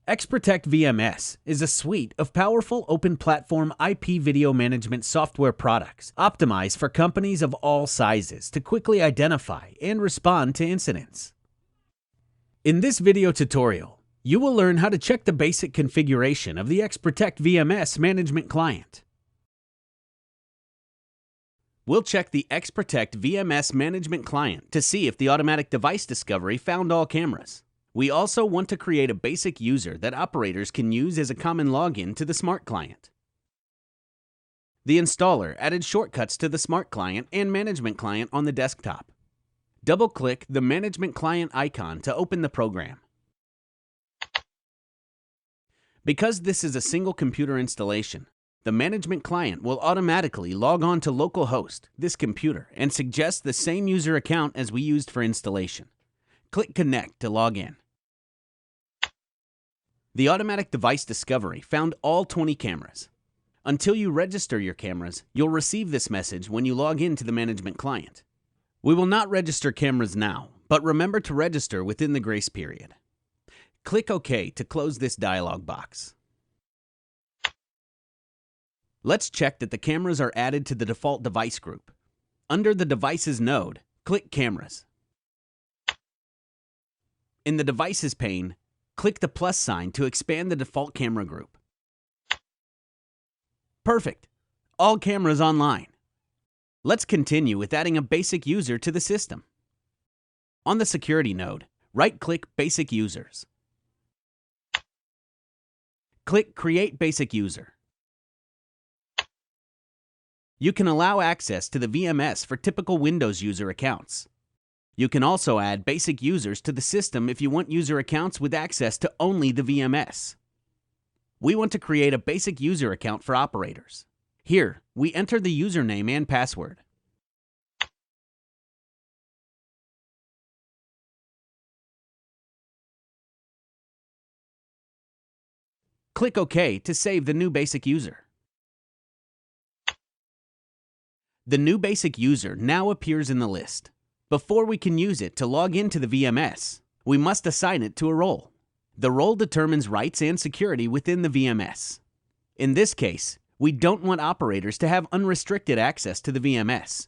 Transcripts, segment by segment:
XProtect VMS is a suite of powerful open platform IP video management software products optimized for companies of all sizes to quickly identify and respond to incidents. In this video tutorial, you will learn how to check the basic configuration of the XProtect VMS management client. We'll check the XProtect VMS management client to see if the automatic device discovery found all cameras. We also want to create a basic user that operators can use as a common login to the Smart Client. The installer added shortcuts to the Smart Client and Management Client on the desktop. Double-click the Management Client icon to open the program. Because this is a single computer installation, the Management Client will automatically log on to localhost, this computer, and suggest the same user account as we used for installation. Click Connect to log in. The automatic device discovery found all 20 cameras. Until you register your cameras, you'll receive this message when you log into the management client. We will not register cameras now, but remember to register within the grace period. Click OK to close this dialog box. Let's check that the cameras are added to the default device group. Under the Devices node, click Cameras. In the Devices pane, click the plus sign to expand the default camera group. Perfect! All cameras online. Let's continue with adding a basic user to the system. On the Security node, right-click Basic Users. Click Create Basic User. You can allow access to the VMS for typical Windows user accounts. You can also add basic users to the system if you want user accounts with access to only the VMS. We want to create a basic user account for operators. Here, we enter the username and password. Click OK to save the new basic user. The new basic user now appears in the list. Before we can use it to log into the VMS, we must assign it to a role. The role determines rights and security within the VMS. In this case, we don't want operators to have unrestricted access to the VMS.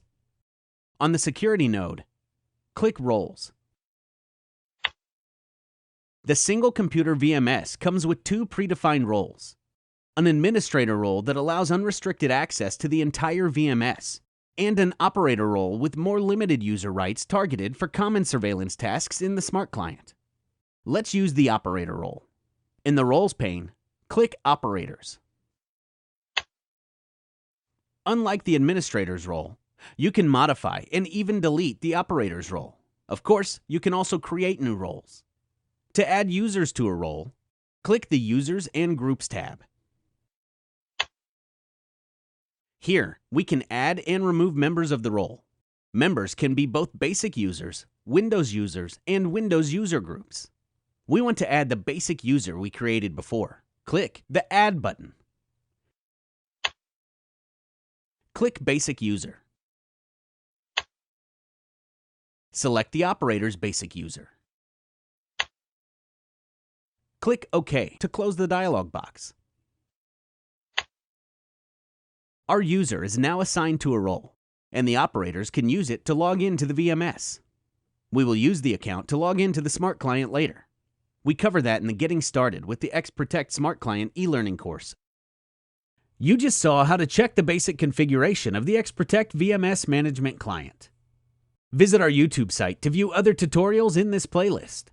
On the Security node, click Roles. The single computer VMS comes with two predefined roles: an administrator role that allows unrestricted access to the entire VMS, and an operator role with more limited user rights targeted for common surveillance tasks in the Smart Client. Let's use the operator role. In the Roles pane, click Operators. Unlike the administrator's role, you can modify and even delete the operator's role. Of course, you can also create new roles. To add users to a role, click the Users and Groups tab. Here, we can add and remove members of the role. Members can be both basic users, Windows users, and Windows user groups. We want to add the basic user we created before. Click the Add button. Click Basic User. Select the operator's basic user. Click OK to close the dialog box. Our user is now assigned to a role, and the operators can use it to log into the VMS. We will use the account to log into the Smart Client later. We cover that in the Getting Started with the XProtect Smart Client e-learning course. You just saw how to check the basic configuration of the XProtect VMS management client. Visit our YouTube site to view other tutorials in this playlist.